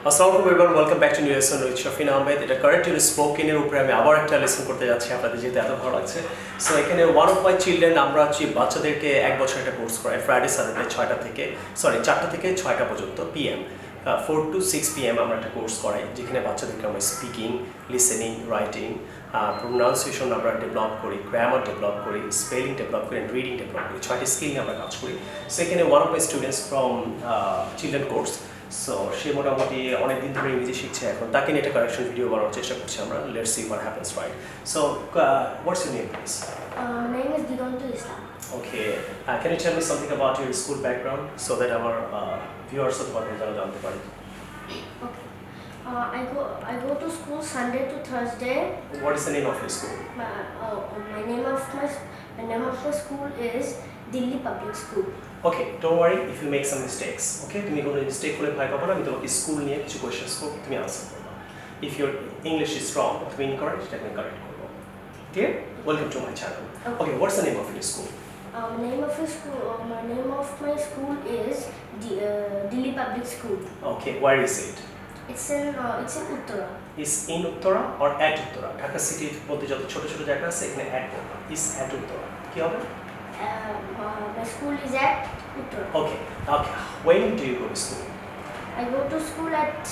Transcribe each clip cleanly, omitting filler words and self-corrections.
আসসালামু আলাইকুম everyone, welcome back to new lesson with Shafin Ahmed. এটা কারেক্টলি স্পোকেনের উপরে আমি আবার একটা লেসন করতে যাচ্ছি আপনাদের, যেহেতু এত ভালো লাগছে। সো এখানে ওয়ান অফ মাই চিলড্রেন, আমরা হচ্ছে বাচ্চাদেরকে এক বছর একটা কোর্স করাই ফ্রাইডে স্যাটারডে 4টা থেকে 6টা পর্যন্ত পিএম, 4 to 6 PM আমরা একটা কোর্স করাই, যেখানে বাচ্চাদেরকে আমরা স্পিকিং, লিসেনিং, রাইটিং, প্রোনাউন্সিয়েশন আমরা ডেভেলপ করি, গ্রামার ডেভেলপ করি, স্পেলিং ডেভেলপ করি, রিডিং ডেভেলপ করি। 6টি স্কিল নিয়ে আমরা কাজ করি। সো এখানে one of my students from children course, so সে মোটামুটি অনেক দিন ধরে ইংরেজি শিখছে, এখন তাকে নিয়ে একটা কারেকশন ভিডিও বানানোর চেষ্টা করছি আমরা। Let's see what happens, right? So what's your name please? My name is Digonto Islam. Okay, can you tell me something about your school background so that our viewers of the জানতে পারি? Okay. I go to school Sunday to Thursday. What is the name of your school? My name of my school is Delhi Public School. Okay, don't worry if you make some mistakes. Okay, তুমি কোনো mistake করলে ভয় পাবো না, আমি তোমাকে school নিয়ে কিছু কোয়েশ্চেন্স করব, তুমি আনসার করবে। If your English is strong, তুমি incorrect, সেটাকে আমি কারেক্ট করব। Clear? Welcome to my channel. Okay, what's the name of your school? Name of my school is Delhi Public School. Okay, where is it? It's in Uttara. Is in Uttara or at Uttara? Dhaka সিটির মধ্যে যত ছোট ছোট জায়গা আছে এখানে at বলবা। Is at Uttara কি হবে? My school is at Uttara. Okay, okay. When do you go to school? I go to school at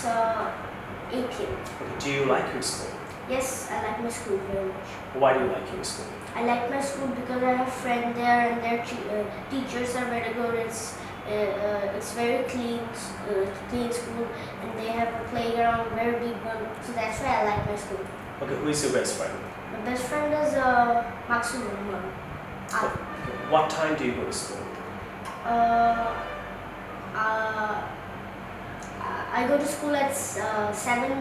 8 p.m. Okay. Do you like your school? Yes, I like my school very much. Why do you like your school? I like my school because I have friends there and their teachers are very good. It's very clean school, and they have a playground, very big one. So that's why I like my school. Okay, who is your best friend? My best friend is Maxim Rahman. Okay. What time do you go to school? I go to school at 7.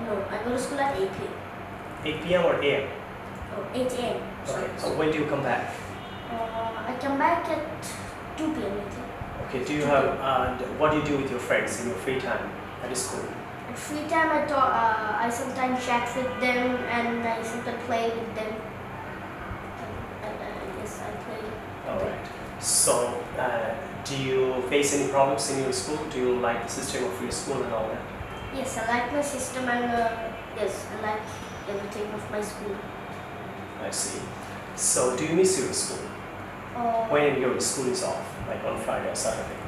No, I go to school at 8 p.m. 8 p.m. or a.m.? Oh, 8 a.m. Okay, so when do you come back? I come back at 2 p.m. I think. Okay, do you have, what do you do with your friends in your free time at school? At free time, I sometimes chat with them and I sometimes play with them. Yes, I play. Alright. So, do you face any problems in your school? Do you like the system of your school and all that? Yes, I like my system and yes, I like everything of my school. I see. So, do you miss your school? When your school is off, like on Friday or Saturday?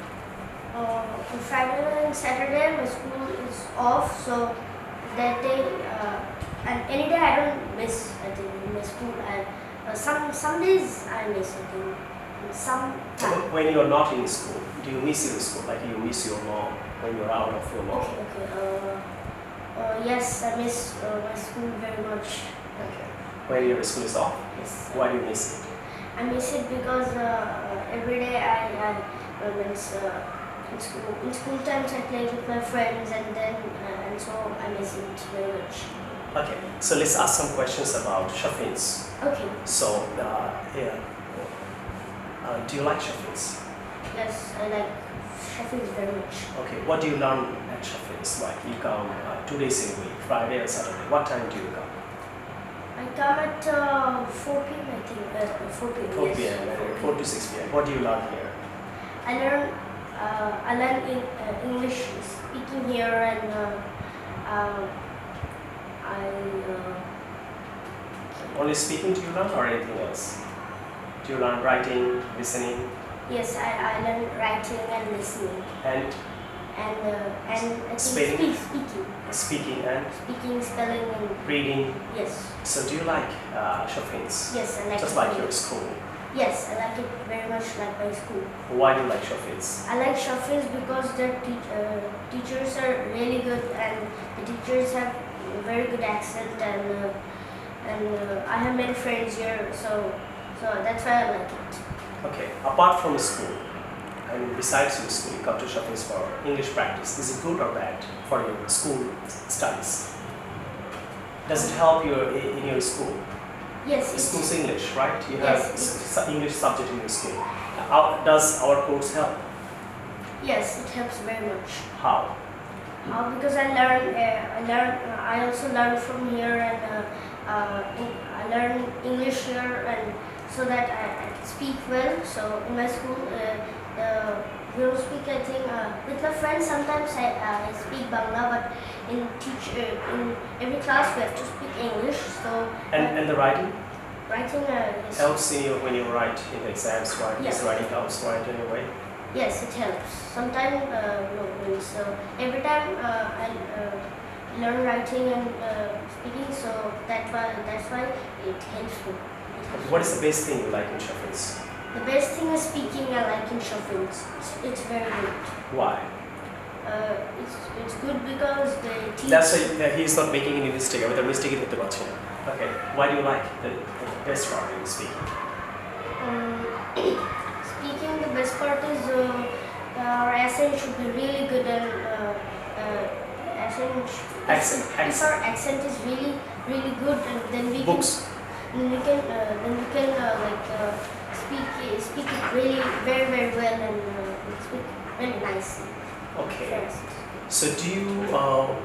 On Friday and Saturday, my school is off, so that day and any day I don't miss. I think my school. And some days I miss. I think some time. When you're not in school, do you miss your school? Like you miss your mom when you're out of your mom? Okay. Yes, I miss my school very much. Okay. When your school is off? Yes. Why do you miss it? I miss it because every day in school times I play with my friends and so I miss it very much. Okay, so let's ask some questions about Shafins. Okay. So, do you like Shafins? Yes, I like Shafis very much. Okay, what do you learn at Shafins? Like you come 2 days in a week, Friday and Saturday. What time do you come? I come at 4 p.m. I think. 4 p.m. 4 yes. p.m. 4 to 6 p.m. What do you learn here? I learn English speaking here and Only speaking do you learn or anything else? Do you learn writing, listening, yes, I learn writing and listening and and I think Spelling? speaking, and spelling and reading? yes. So do you like Shafins? Yes, I like Just it like very your much. school. Yes, I like it very much like my school. Why do you like Shafins? I like Shafis because their teachers are really good and the teachers have a very good accent and I have many friends here, so that's why I like it. Okay, apart from school and besides your school, you come to Shafins for English practice. Is it good or bad for your school studies? Does it help you in your school? Yes, School's English, right? You have Yes, English subject in your school. Does our course help? yes, it helps very much. How? Because I also learn from here and I learn English here and so that I speak well. So in my school, we don't speak, I think, with my friends sometimes I speak Bangla, but in every class we have to speak English. So And the writing writing yes. helps in you when you write in the exams, right? Yeah. Is writing helps, right, anyway? Yes, it helps. Sometimes no. So every time I learn writing and speaking, so that's why it helps me. What is the best thing you like in Sheffields? The best thing is speaking. I like in Sheffields. It's very good. Why? It's good because they teach. That's why he's not making any mistake. আমি তার mistake করতে পারছি না. Okay. Why do you like the best part in speaking? Speaking, the best part is our accent should be really good and Accent. If our accent is really good, and then we Books. can speak it really very well and speak really nicely. Okay. Fast. So do you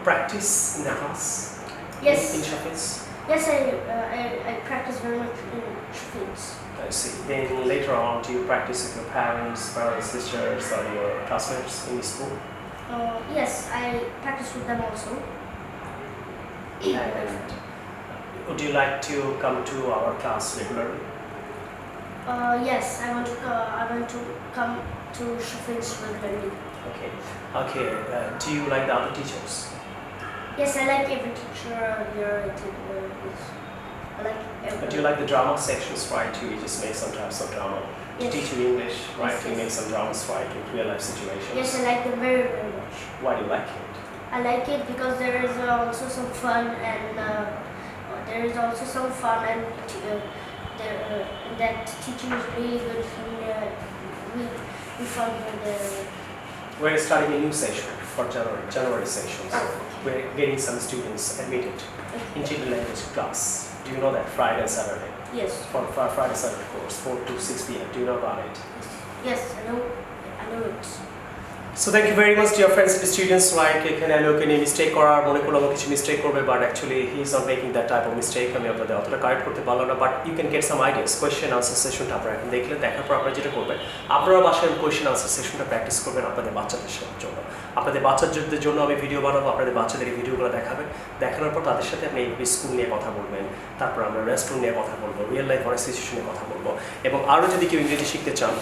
practice in the class? Yes. In Sheffields? Yes, I practice very much in Sheffields. I see. Then later on, do you practice with your parents, brothers, sisters, or your classmates in the school? Yes, I practice with them also. And would you like to come to our class regularly? Yes, I want to come to Sheffields regularly. Okay. Okay. Do you like the other teachers? Yes, I like every teacher here. I like every. Do you like the drama sections, right? You just make sometimes some drama. To Yes. teach you English, right? Yes, You yes. make some dramas, right? In real life situations. Yes, I like them very much. Why do you like it? I like it because there is also some fun and that teaching is really good and we fun with the. We're starting a new session for January session. So Oh. we're getting some students admitted in children language class. Do you know that Friday and Saturday? Yes. For Friday Saturday course, 4 to 6 p.m. Do you know about it? Yes, I know it. So thank you very much dear friends and students. Like এখানে আমি ওকে নিয়ে mistake করার মনে করলাম কিছু mistake করবে, but actually he is not making that type of mistake. আমি আপনাদের অতটা কারেক্ট করতে পারলাম না, but you can get some ideas. Question answer সেশনটা আপনারা এখন দেখলেন, দেখার পর আপনারা যেটা করবেন, আপনারা বাসায় কোয়েশ্চেন আনসার সেশনটা প্র্যাকটিস করবেন আপনাদের বাচ্চাদের জন্য। আপনাদের বাচ্চাদের জন্য আমি ভিডিও বানাবো, আপনাদের বাচ্চাদের এই ভিডিওগুলো দেখাবেন। দেখানোর পর তাদের সাথে আপনি এই স্কুল নিয়ে কথা বলবেন, তারপর আমরা রেস্টুরেন্ট নিয়ে কথা বলবো, রিয়েল লাইফ অনেক সিচুয়েশন নিয়ে কথা বলবো। এবং আরও যদি কেউ ইংরেজি শিখতে চান,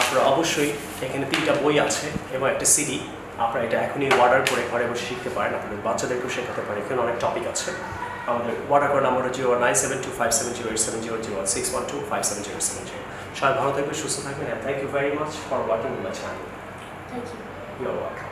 আপনারা অবশ্যই এখানে 3টা বই আছে এবং একটা সিডি। আপনারা এটা এখনই অর্ডার করে ঘরে বসে শিখতে পারেন, আপনাদের বাচ্চাদেরকেও শেখাতে পারেন। এখানে অনেক টপিক আছে। আমাদের অর্ডার করার নাম্বার হচ্ছে 9725708707, সবাই ভালো থাকবেন, সুস্থ থাকবেন। Thank you very much for watching my channel. Thank you. Your welcome.